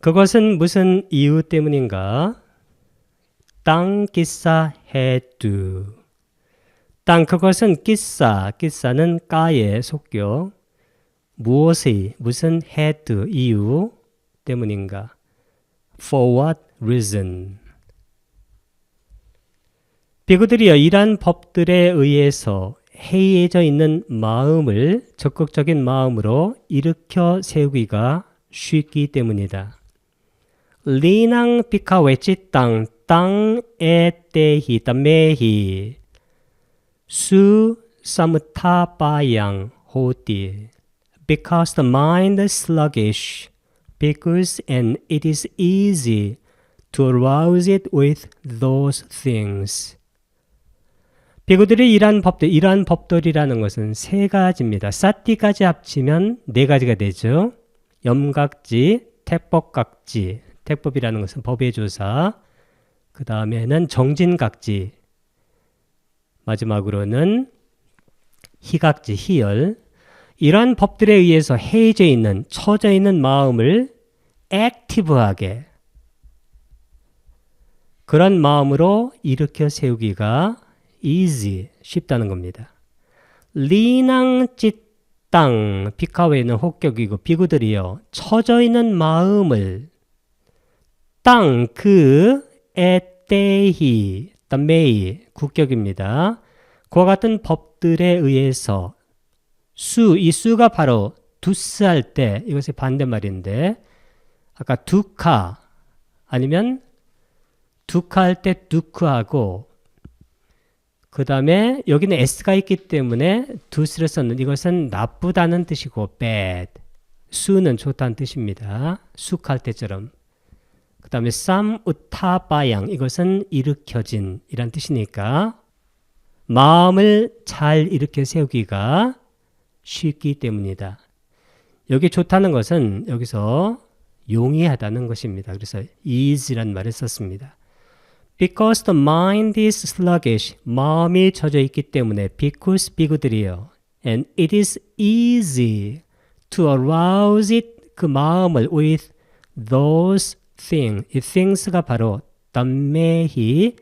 그것은 무슨 이유 때문인가? 땅 기사 해두. 땅 그것은 기사는 까의 속격. 무엇의 무슨 해두 이유 때문인가? For what reason? 비구들이여 이러한 법들에 의해서 해이해져 있는 마음을 적극적인 마음으로 일으켜 세우기가 쉽기 때문이다. 리낭 피카웨치 땅에 때히 따메히 수 사무타바양 호띠 because the mind is sluggish because and it is easy to arouse it with those things. 비구들이 이러한 법들이라는 것은 세 가지입니다. 사띠까지 합치면 네 가지가 되죠. 염각지, 택법각지, 택법이라는 것은 법의 조사, 그 다음에는 정진각지, 마지막으로는 희각지, 희열. 이러한 법들에 의해서 해이져 있는, 처져 있는 마음을 액티브하게 그런 마음으로 일으켜 세우기가 easy, 쉽다는 겁니다. 리낭찌땅, 피카웨는 혹격이고 비구들이요. 처져 있는 마음을 땅, 그, 에떼히, 따메이, 국격입니다. 그와 같은 법들에 의해서 이 수가 바로 두스 할 때 이것의 반대말인데 아까 두카 아니면 두카 할 때 두크하고 그 다음에 여기는 s가 있기 때문에 두스를 썼는데 이것은 나쁘다는 뜻이고 bad, 수는 좋다는 뜻입니다. 숙할 때처럼. 그 다음에 쌈우타바양 이것은 일으켜진 이란 뜻이니까 마음을 잘 일으켜 세우기가 쉽기 때문이다. 여기 좋다는 것은 여기서 용이하다는 것입니다. 그래서 easy란 말을 썼습니다. Because the mind is sluggish, 마음이 젖어 있기 때문에 because 비구들이요. And it is easy to arouse it, 그 마음을 with those things. 이 things가 바로 담매히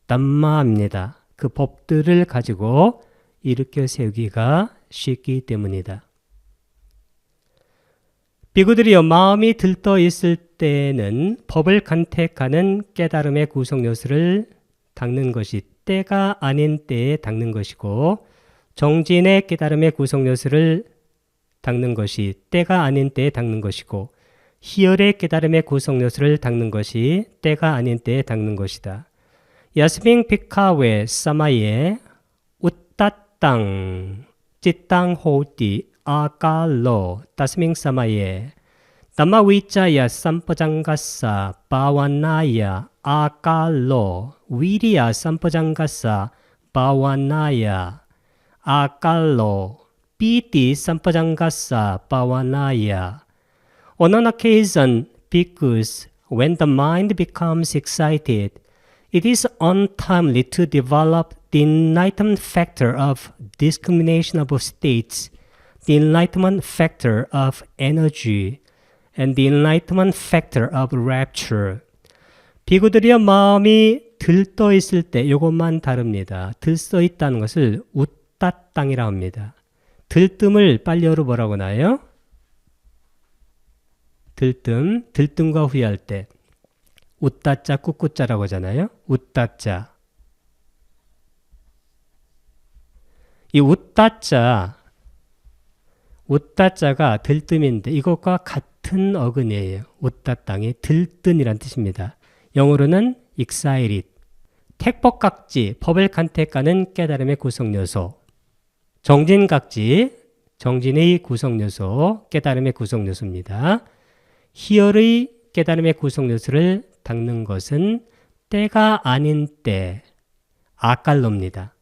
담마입니다. 그 법들을 가지고 일으켜 세우기가 쉽기 때문이다. 비구들이여 마음이 들떠 있을 때는 법을 간택하는 깨달음의 구성 요소를 닦는 것이 때가 아닌 때에 닦는 것이고 정진의 깨달음의 구성 요소를 닦는 것이 때가 아닌 때에 닦는 것이고 희열의 깨달음의 구성 요소를 닦는 것이 때가 아닌 때에 닦는 것이다. 야스밍 피카웨 사마예 웃따땅 찌땅 호띠 아깔로 따스밍 사마예 담마위자야 삼퍼장가사 바와나야 아깔로 위리야 삼퍼장가사 바와나야 아깔로 piti sampajangasa pawanaya. On an occasion, because when the mind becomes excited, it is untimely to develop the enlightenment factor of discrimination of states, the enlightenment factor of energy, and the enlightenment factor of rapture. 비구들이여 마음이 들떠 있을 때 이것만 다릅니다. 들떠 있다는 것을 웃따땅이라고 합니다. 들뜸을 빨리어로 뭐라고 나요? 들뜸과 후회할 때 웃따자 꾹꾹자라고 하잖아요. 웃따자. 이 웃따자가 들뜸인데 이것과 같은 어근이에요. 웃따땅이 들뜬이란 뜻입니다. 영어로는 excited. 택법각지, 법을 간택하는 깨달음의 구성요소. 정진각지, 정진의 구성요소, 깨달음의 구성요소입니다. 희열의 깨달음의 구성요소를 닦는 것은 때가 아닌 때, 아깔로입니다.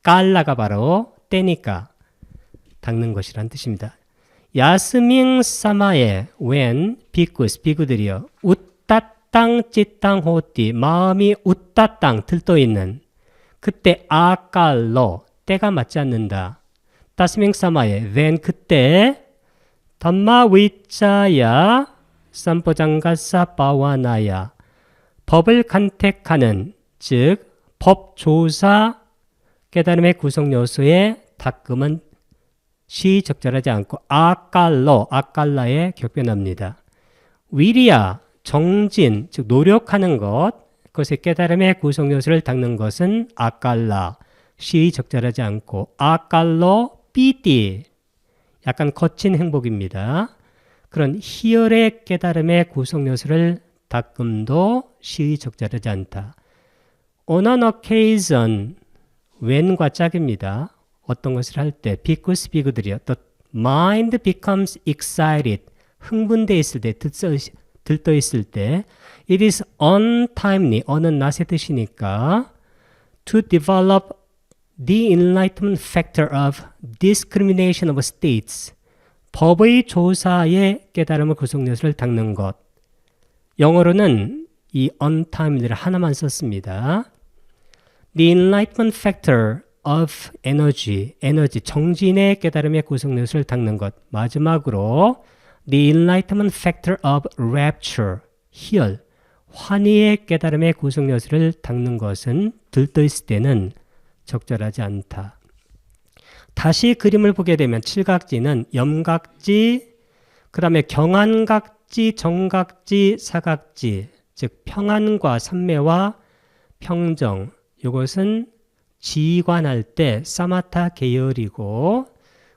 깔라가 바로 때니까 닦는 것이란 뜻입니다. 야스밍 사마에 when 비쿠스, 비구들이여 웃따땅 찌땅 호띠 마음이 웃따땅 들떠있는 그때 아깔로 때가 맞지 않는다. 따스밍 사마에 then 그때 담마 위자야 삼포장가사 바와나야. 법을 간택하는, 즉 법조사 깨달음의 구성 요소에 닦음은 시 적절하지 않고 아깔라에 격변합니다. 위리야, 정진, 즉 노력하는 것, 그것의 깨달음의 구성 요소를 닦는 것은 아깔라, 시 적절하지 않고 아깔로 삐띠, 약간 거친 행복입니다. 그런 희열의 깨달음의 구성 요소를 닦음도 시 적절하지 않다. On an occasion, when과 짝입니다. 어떤 것을 할 때, because 비구들이요. The mind becomes excited. 흥분되어 있을 때, 들떠 있을 때, it is untimely. 어느 낫의 뜻이니까 to develop the enlightenment factor of discrimination of states. 법의 조사의 깨달음의 구성 요소를 닦는 것. 영어로는 이 untimely를 하나만 썼습니다. The enlightenment factor of energy, 정진의 깨달음의 구성 요소를 닦는 것. 마지막으로 the enlightenment factor of rapture, 희열, 환희의 깨달음의 구성 요소를 닦는 것은 들떠 있을 때는 적절하지 않다. 다시 그림을 보게 되면 칠각지는 염각지, 그 다음에 경안각지, 정각지, 사각지, 즉 평안과 삼매와 평정, 이것은 지관할 때 사마타 계열이고,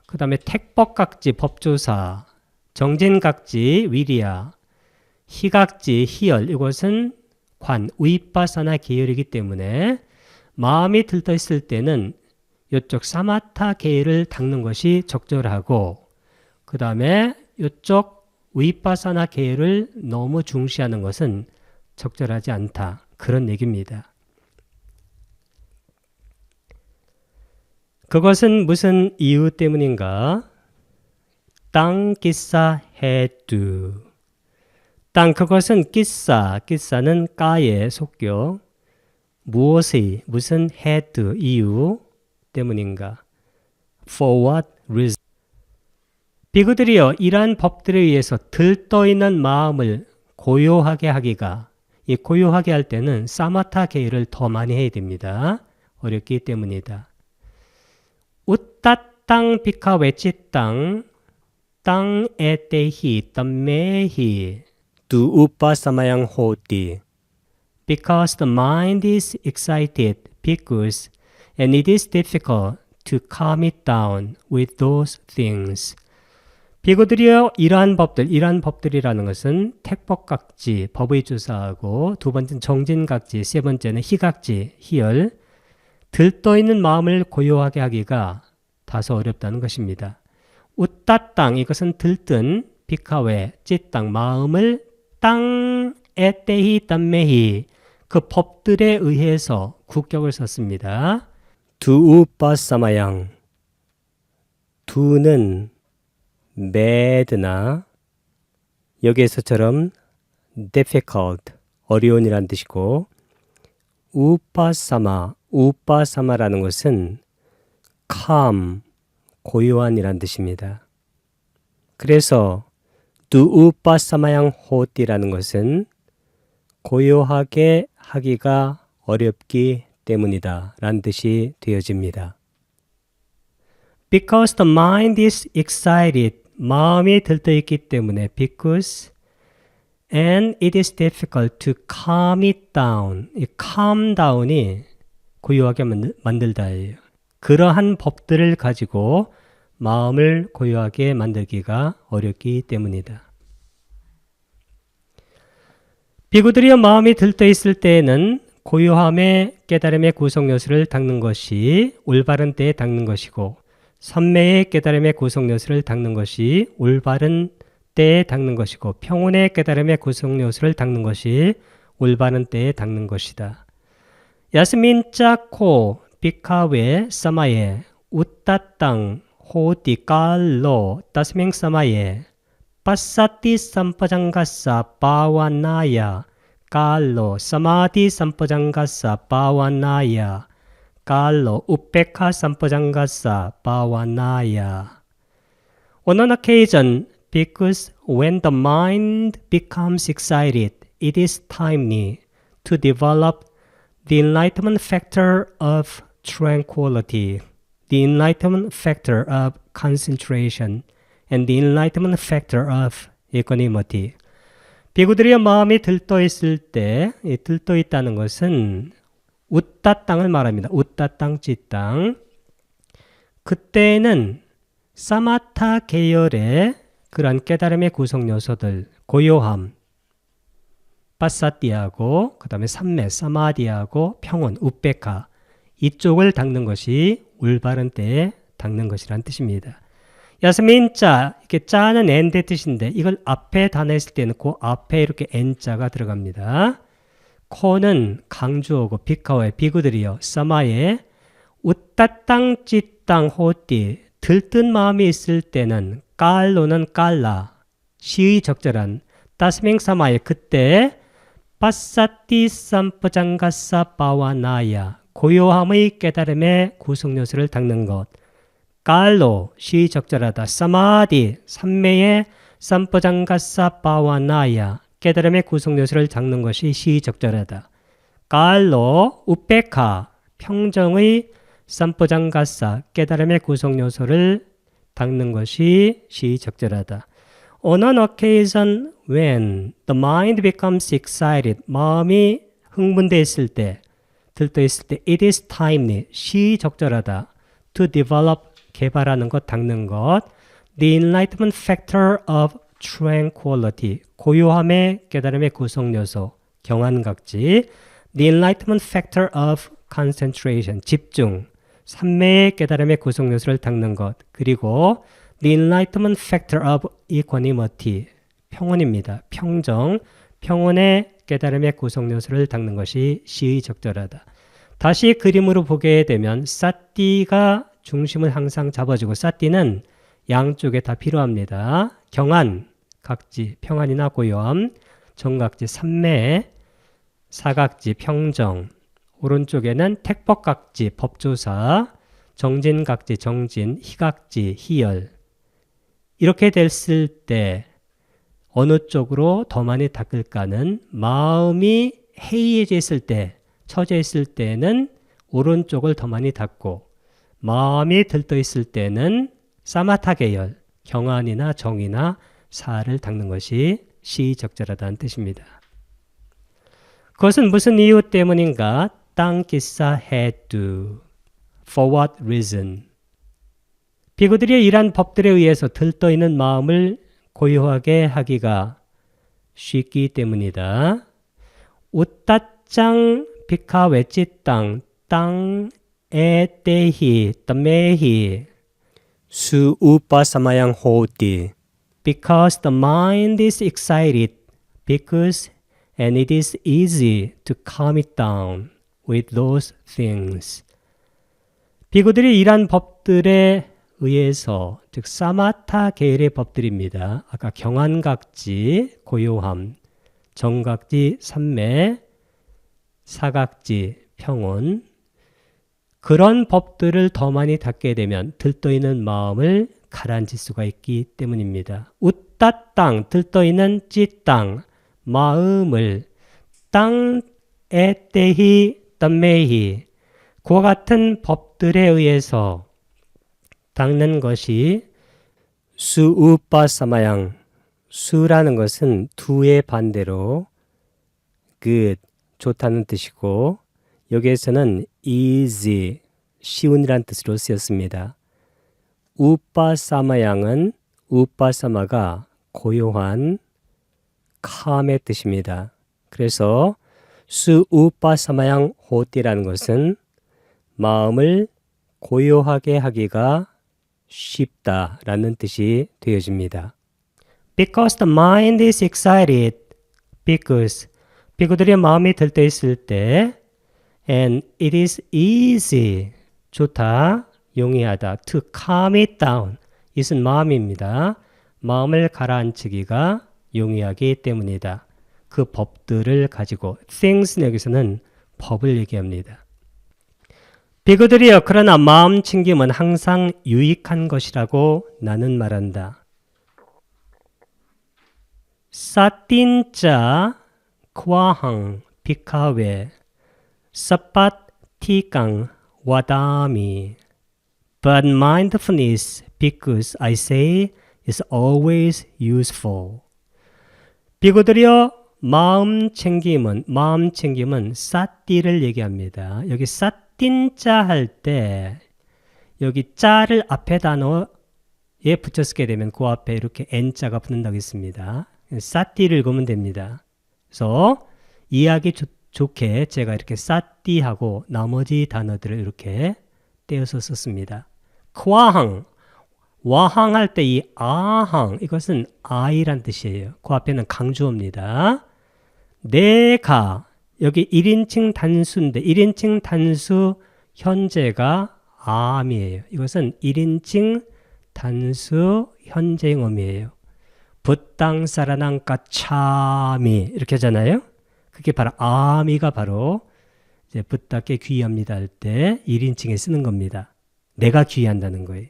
그 다음에 택법각지, 법조사, 정진각지, 위리야, 희각지, 희열, 이것은 관, 위빠사나 계열이기 때문에 마음이 들떠 있을 때는 이쪽 사마타 계열을 닦는 것이 적절하고, 그 다음에 이쪽 위빠사나 계열을 너무 중시하는 것은 적절하지 않다. 그런 얘기입니다. 그것은 무슨 이유 때문인가? 땅 기사 해두. 땅 그것은 기사는 까의 속격. 무엇의 무슨 해두 이유 때문인가? For what reason? 비구들이여 이러한 법들에 의해서 들떠있는 마음을 고요하게 하기가, 이 고요하게 할 때는 사마타 계열을 더 많이 해야 됩니다. 어렵기 때문이다. 웃따땅 비카웨 찌땅 땅 에테히 땀메히 두 우빠사마양 호띠. Because the mind is excited, because and it is difficult to calm it down with those things. 비구들이여 이러한 법들이라는 것은 택법각지, 법의 조사하고, 두 번째는 정진각지, 세 번째는 희각지, 희열, 들떠있는 마음을 고요하게 하기가 다소 어렵다는 것입니다. 웃따땅, 이것은 들뜬, 비카웨, 찌땅, 마음을 땅, 에떼히, 땀메히, 그 법들에 의해서 국격을 썼습니다. 두우빠사마양, 두는 매드나 여기에서처럼 difficult, 어려운이란 뜻이고, 우빠사마라는 것은 calm, 고요한이란 뜻입니다. 그래서 두우빠사마양 호띠라는 것은 고요하게 하기가 어렵기 때문이다 라는 뜻이 되어집니다. Because the mind is excited, 마음이 들떠있기 때문에, because and it is difficult to calm it down. 이 calm down이 고요하게 만들다예요. 그러한 법들을 가지고 마음을 고요하게 만들기가 어렵기 때문이다. 비구들이여 마음이 들떠있을 때에는 고요함의 깨달음의 구성 요소를 닦는 것이 올바른 때에 닦는 것이고, 선매의 깨달음의 구성 요소를 닦는 것이 올바른 때에 닦는 것이고, 평온의 깨달음의 구성 요소를 닦는 것이 올바른 때에 닦는 것이다. 야스민 짜코 비카웨 사마예 웃따땅 호디 깔로 따스맹 사마예 빠사티 삼파장가사 바와나야 깔로 사마디 삼파장가사 바와나야 깔로 우페카 삼파장가사 바와나야. On an occasion, Because when the mind becomes excited, it is timely to develop the enlightenment factor of tranquility, the enlightenment factor of concentration, and the enlightenment factor of equanimity. 비구들의 마음이 들떠 있을 때, 이 들떠 있다는 것은 웃다 땅을 말합니다. 웃다 땅, 찌땅. 그때는 사마타 계열의 그러한 깨달음의 구성 요소들, 고요함, 빠사띠하고 그 다음에 삼매, 사마디하고 평온, 우베카 이쪽을 닦는 것이 올바른 때에 닦는 것이란 뜻입니다. 야스민자, 이렇게 짜는 N대 뜻인데 이걸 앞에 단어 했을 때는 그 앞에 이렇게 N자가 들어갑니다. 코는 강주어고 비카오의 비구들이요. 사마에 웃다땅 찌땅 호띠 들뜬 마음이 있을 때는 깔로는 깔라 시의 적절한 따스맹 사마에 그때 빠사띠 삼뿌장가사 빠와나야 고요함의 깨달음의 구성요소를 닦는 것 깔로 시의 적절하다 사마디 삼매의 삼뿌장가사 빠와나야 깨달음의 구성요소를 닦는 것이 시의 적절하다 깔로 우페카 평정의 삼뿌장가사 깨달음의 구성요소를 닦는 것이 시의 적절하다. On an occasion when the mind becomes excited, 마음이 흥분되어 있을 때, 들떠 있을 때, it is timely, 시의 적절하다. To develop, 개발하는 것, 닦는 것. The enlightenment factor of tranquility, 고요함의 깨달음의 구성요소, 경안각지. The enlightenment factor of concentration, 집중. 삼매의 깨달음의 구성요소를 닦는 것 그리고 the enlightenment factor of equanimity 평온입니다. 평정, 평온의 깨달음의 구성요소를 닦는 것이 시의 적절하다. 다시 그림으로 보게 되면 사띠가 중심을 항상 잡아주고 사띠는 양쪽에 다 필요합니다. 경안, 각지, 평안이나 고요함, 정각지, 삼매, 사각지, 평정 오른쪽에는 택법각지, 법조사, 정진각지, 정진, 희각지, 희열 이렇게 됐을 때 어느 쪽으로 더 많이 닦을까는 마음이 해이해져 있을 때, 처져 있을 때는 오른쪽을 더 많이 닦고 마음이 들떠 있을 때는 사마타 계열, 경안이나 정이나 사를 닦는 것이 시적절하다는 뜻입니다. 그것은 무슨 이유 때문인가? 땅기사 해두 For what reason? 비구들이 이러한 법들에 의해서 들떠있는 마음을 고요하게 하기가 쉽기 때문이다. 우따짱 비카 외치 땅에 때히 따메히 수 우파사마양 호띠 Because the mind is excited because and it is easy to calm it down with those things. 비구들이 이러한 법들에 의해서 즉 사마타 계열의 법들입니다. 아까 경안각지, 고요함, 정각지, 삼매, 사각지, 평온 그런 법들을 더 많이 닦게 되면 들떠있는 마음을 가라앉힐 수가 있기 때문입니다. 웃다 땅, 들떠있는 찌땅, 마음을 땅에 때히 땀매히 그와 같은 법들에 의해서 닦는 것이 수우빠사마양 수라는 것은 두의 반대로 good, 좋다는 뜻이고 여기에서는 easy, 쉬운이라는 뜻으로 쓰였습니다. 우빠사마양은 우빠사마가 고요한 calm의 뜻입니다. 그래서 수우빠사마양 호띠라는 것은 마음을 고요하게 하기가 쉽다라는 뜻이 되어집니다. Because the mind is excited, because 비구들의 마음이 들떠 있을 때 and it is easy, 좋다, 용이하다 to calm it down, 이것은 마음입니다. 마음을 가라앉히기가 용이하기 때문이다. 그 법들을 가지고 things 여기서는 법을 얘기합니다. 비구들이여 그러나 마음 챙김은 항상 유익한 것이라고 나는 말한다. 사틴자 쿠아항 피카웨 사팟 티강 와다미 But mindfulness, because I say, is always useful. 비구들이여 마음 챙김은 사띠를 얘기합니다. 여기 사틴자 할 때 여기 자를 앞에 단어에 붙여 쓰게 되면 그 앞에 이렇게 n자가 붙는다고 했습니다. 사띠를 읽으면 됩니다. 그래서 이해하기 좋게 제가 이렇게 사띠하고 나머지 단어들을 이렇게 떼어서 썼습니다. 크와항, 와항 할 때 이 아항, 이것은 I란 뜻이에요. 그 앞에는 강주어입니다. 내가, 여기 1인칭 단수인데 1인칭 단수 현재가 암이에요. 이것은 1인칭 단수 현재형음이에요. 붓땅사라난까 차미 이렇게 하잖아요. 그게 바로 아미가 바로 이제 붓땅께 귀의합니다 할 때 1인칭에 쓰는 겁니다. 내가 귀의한다는 거예요.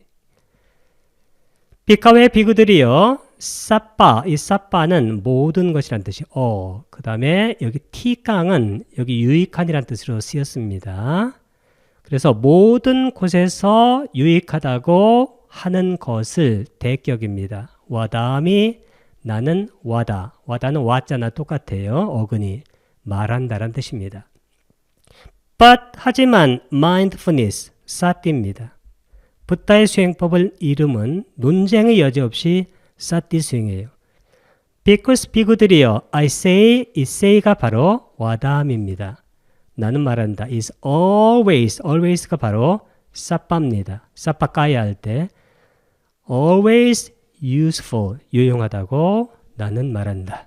비카웨 비구들이요. 사빠, 이 사빠는 모든 것이란 뜻이 그 다음에 여기 티강은 여기 유익한이란 뜻으로 쓰였습니다. 그래서 모든 곳에서 유익하다고 하는 것을 대격입니다. 와다미 나는 와다. 와다는 와자나 똑같아요. 어근이 말한다란 뜻입니다. But 하지만 mindfulness 사띠입니다. 붓다의 수행법을 이름은 논쟁의 여지 없이 사띠 수행이에요. Because 비구들이여 I say, 이 say가 바로 와담입니다. 나는 말한다. is always가 바로 사빠입니다. 사빠까야 할 때 always useful, 유용하다고 나는 말한다.